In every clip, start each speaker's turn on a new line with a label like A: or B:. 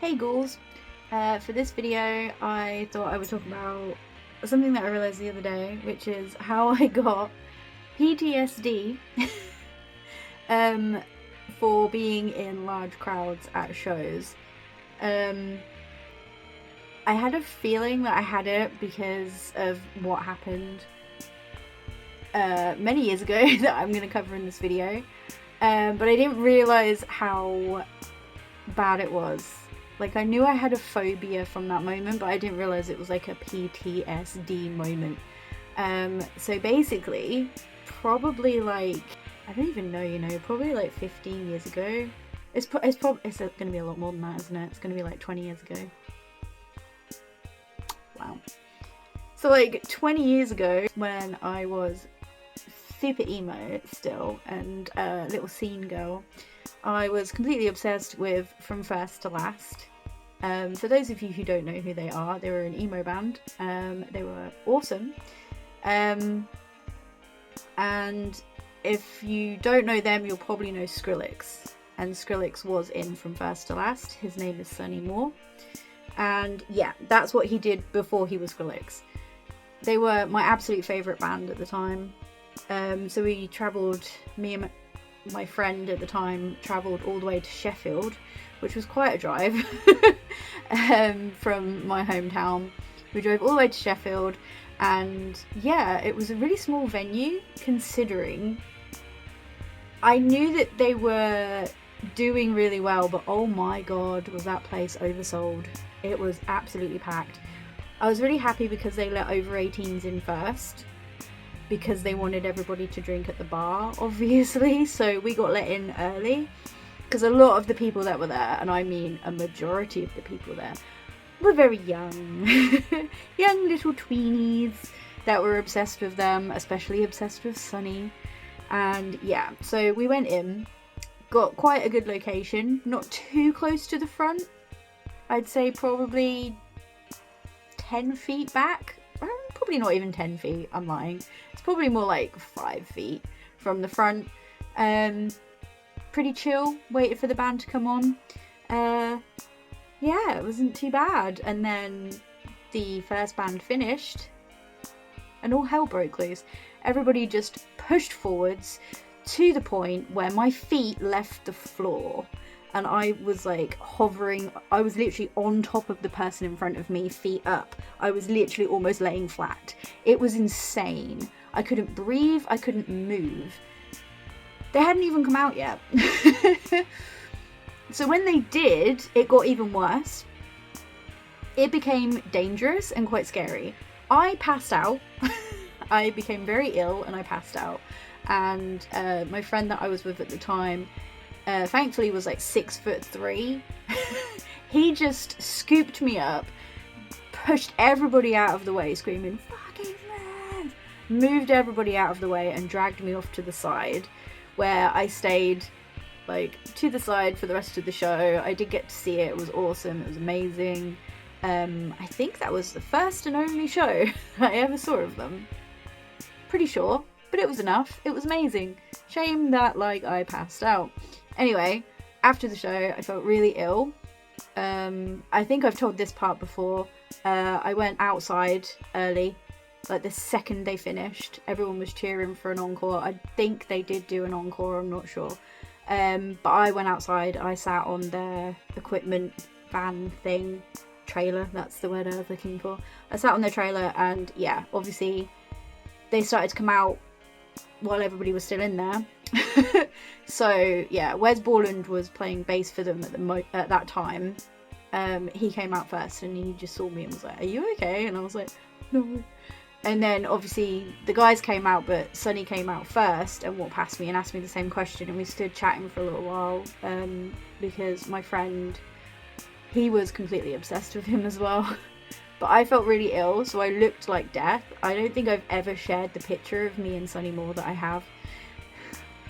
A: Hey ghouls! For this video I thought I would talk about something that I realised the other day, which is how I got PTSD for being in large crowds at shows. I had a feeling that I had it because of what happened many years ago that I'm going to cover in this video, but I didn't realise how bad it was. Like, I knew I had a phobia from that moment, but I didn't realise it was like a PTSD moment. So basically, probably like, I don't even know, probably like 15 years ago. It's going to be a lot more than that, isn't it? It's going to be like 20 years ago. Wow. So like 20 years ago, when I was super emo still and a little scene girl, I was completely obsessed with From First to Last. For those of you who don't know who they were an emo band. They were awesome. And if you don't know them, you'll probably know Skrillex. And Skrillex was in From First to Last. His name is Sonny Moore. And yeah, that's what he did before he was Skrillex. They were my absolute favourite band at the time. So we travelled, me and my friend at the time travelled all the way to Sheffield, which was quite a drive from my hometown. We drove all the way to Sheffield, and yeah, it was a really small venue considering. I knew that they were doing really well, but oh my god, was that place oversold. It was absolutely packed. I was really happy because they let over 18s in first, because they wanted everybody to drink at the bar, obviously, so we got let in early, because a lot of the people that were there, and I mean a majority of the people there, were very young. Young little tweenies that were obsessed with them, especially obsessed with Sonny. And yeah, so we went in, got quite a good location, not too close to the front. I'd say probably 10 feet back. Probably not even 10 feet, I'm lying. It's probably more like 5 feet from the front. Pretty chill, waited for the band to come on. Yeah, it wasn't too bad. And then the first band finished and all hell broke loose. Everybody just pushed forwards to the point where my feet left the floor. And I was like hovering, I was literally on top of the person in front of me, feet up. I was literally almost laying flat. It was insane. I couldn't breathe, I couldn't move. They hadn't even come out yet. So when they did, it got even worse. It became dangerous and quite scary. I passed out. I became very ill and I passed out. And my friend that I was with at the time, thankfully was like 6'3". He just scooped me up, pushed everybody out of the way, screaming, "Fucking move!" Moved everybody out of the way and dragged me off to the side, where I stayed like to the side for the rest of the show. I did get to see it. It was awesome. It was amazing. I think that was the first and only show I ever saw of them. Pretty sure, but it was enough. It was amazing. Shame that like I passed out. Anyway, after the show, I felt really ill. I think I've told this part before. I went outside early, like the second they finished. Everyone was cheering for an encore. I think they did do an encore, I'm not sure. But I went outside. I sat on their equipment van thing, trailer, that's the word I was looking for. I sat on their trailer and yeah, obviously they started to come out while everybody was still in there. So yeah, Wes Borland was playing bass for them at that time. He came out first and he just saw me and was like, "Are you okay?" And I was like, "No." And then obviously the guys came out, but Sonny came out first and walked past me and asked me the same question, and we stood chatting for a little while, because my friend, he was completely obsessed with him as well. But I felt really ill, so I looked like death. I don't think I've ever shared the picture of me and Sonny Moore that I have.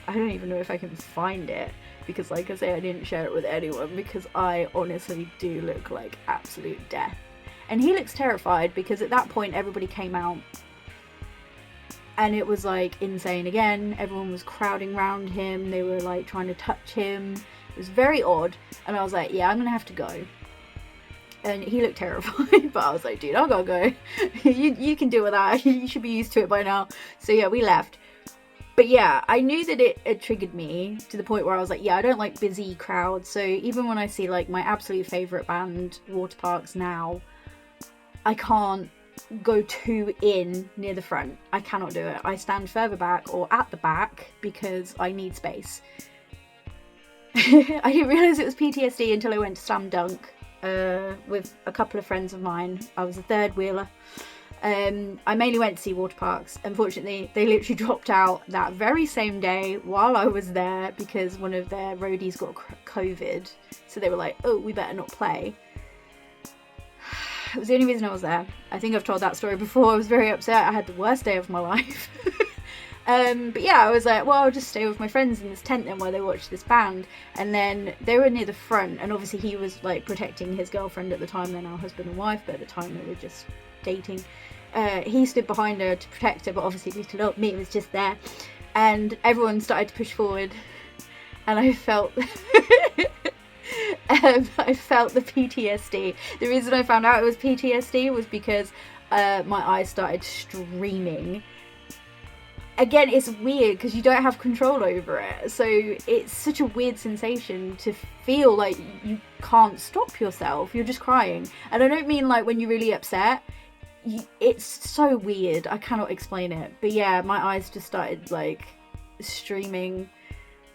A: I don't even know if I can find it, because like I say, I didn't share it with anyone, because I honestly do look like absolute death. And he looks terrified, because at that point everybody came out and it was like insane again. Everyone was crowding around him. They were like trying to touch him. It was very odd. And I was like, yeah, I'm gonna have to go. and he looked terrified, but I was like, dude, I gotta go. you can deal with that. You should be used to it by now. So yeah, we left. But yeah, I knew that it triggered me to the point where I was like, yeah, I don't like busy crowds. So even when I see like my absolute favourite band, water parks now, I can't go too in near the front. I cannot do it. I stand further back or at the back because I need space. I didn't realise it was PTSD until I went to Slam Dunk with a couple of friends of mine. I was a third wheeler. I mainly went to see water parks. Unfortunately, they literally dropped out that very same day while I was there because one of their roadies got COVID. So they were like, oh, we better not play. It was the only reason I was there. I think I've told that story before. I was very upset. I had the worst day of my life. But yeah, I was like, well, I'll just stay with my friends in this tent then while they watch this band. And then they were near the front, and obviously he was like protecting his girlfriend at the time. They're now husband and wife, but at the time they were just dating. He stood behind her to protect her, but obviously little old me was just there. And everyone started to push forward, and I felt I felt the PTSD. The reason I found out it was PTSD was because my eyes started streaming. Again, it's weird because you don't have control over it, so it's such a weird sensation to feel like you can't stop yourself. You're just crying, and I don't mean like when you're really upset. It's so weird. I cannot explain it. But yeah, my eyes just started like streaming,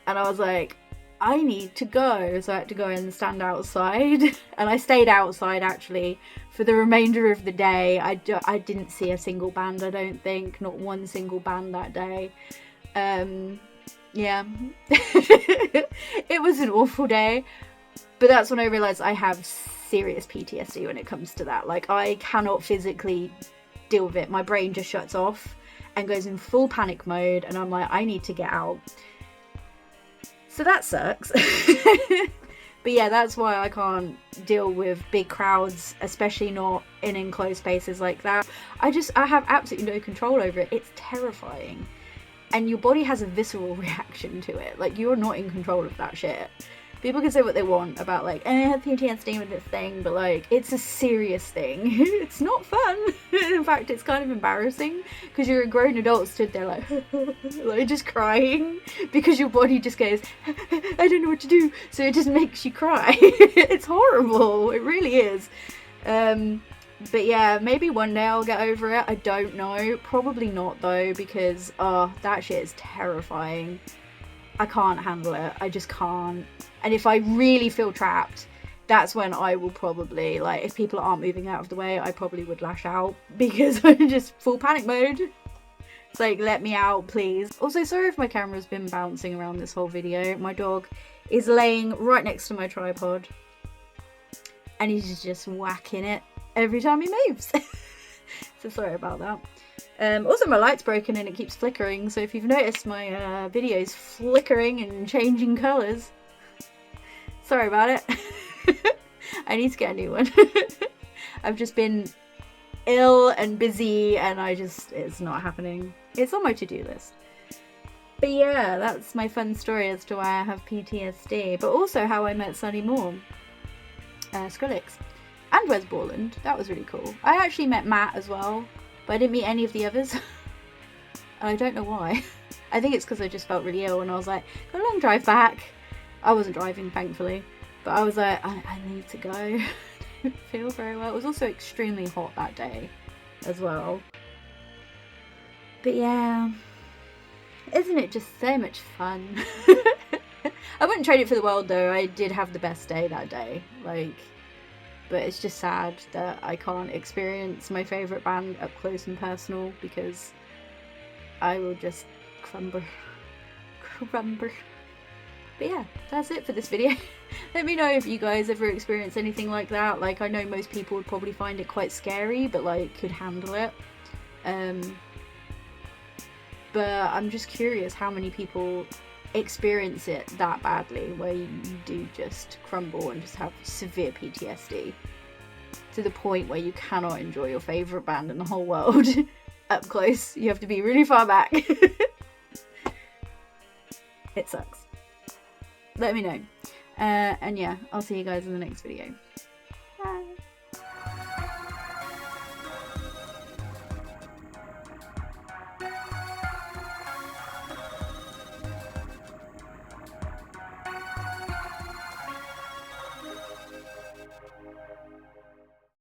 A: and I was like, I need to go. So I had to go and stand outside, and I stayed outside actually for the remainder of the day. I didn't see a single band, I don't think. Not one single band that day. Yeah. It was an awful day, but that's when I realised I have serious PTSD when it comes to that. Like, I cannot physically deal with it. My brain just shuts off and goes in full panic mode, and I'm like, I need to get out. So that sucks. But yeah, that's why I can't deal with big crowds, especially not in enclosed spaces like that. I have absolutely no control over it. It's terrifying, and your body has a visceral reaction to it. Like, you're not in control of that shit. People can say what they want about, like, I have PTSD with this thing, but, like, it's a serious thing. It's not fun. In fact, it's kind of embarrassing, because you're a grown adult stood there, like just crying, because your body just goes, I don't know what to do, so it just makes you cry. It's horrible. It really is. But yeah, maybe one day I'll get over it. I don't know. Probably not, though, because, that shit is terrifying. I can't handle it. I just can't. And if I really feel trapped, that's when I will probably, like, if people aren't moving out of the way, I probably would lash out, because I'm just full panic mode. It's like, let me out, please. Also, sorry if my camera's been bouncing around this whole video. My dog is laying right next to my tripod, and he's just whacking it every time he moves. So sorry about that. Also, my light's broken and it keeps flickering, so if you've noticed my videos flickering and changing colours, sorry about it. I need to get a new one. I've just been ill and busy, and it's not happening. It's on my to-do list. But yeah, that's my fun story as to why I have PTSD, but also how I met Sunny Moore, Skrillex, and Wes Borland. That was really cool. I actually met Matt as well, but I didn't meet any of the others. And I don't know why. I think it's because I just felt really ill, and I was like, got a long drive back. I wasn't driving, thankfully, but I was like, I need to go. I don't feel very well. It was also extremely hot that day as well. But yeah, isn't it just so much fun? I wouldn't trade it for the world, though. I did have the best day that day, like, but it's just sad that I can't experience my favourite band up close and personal, because I will just crumble. But yeah, that's it for this video. Let me know if you guys ever experience anything like that. Like, I know most people would probably find it quite scary, but, like, could handle it. But I'm just curious how many people experience it that badly, where you do just crumble and just have severe PTSD to the point where you cannot enjoy your favourite band in the whole world up close. You have to be really far back. It sucks. Let me know. And yeah, I'll see you guys in the next video.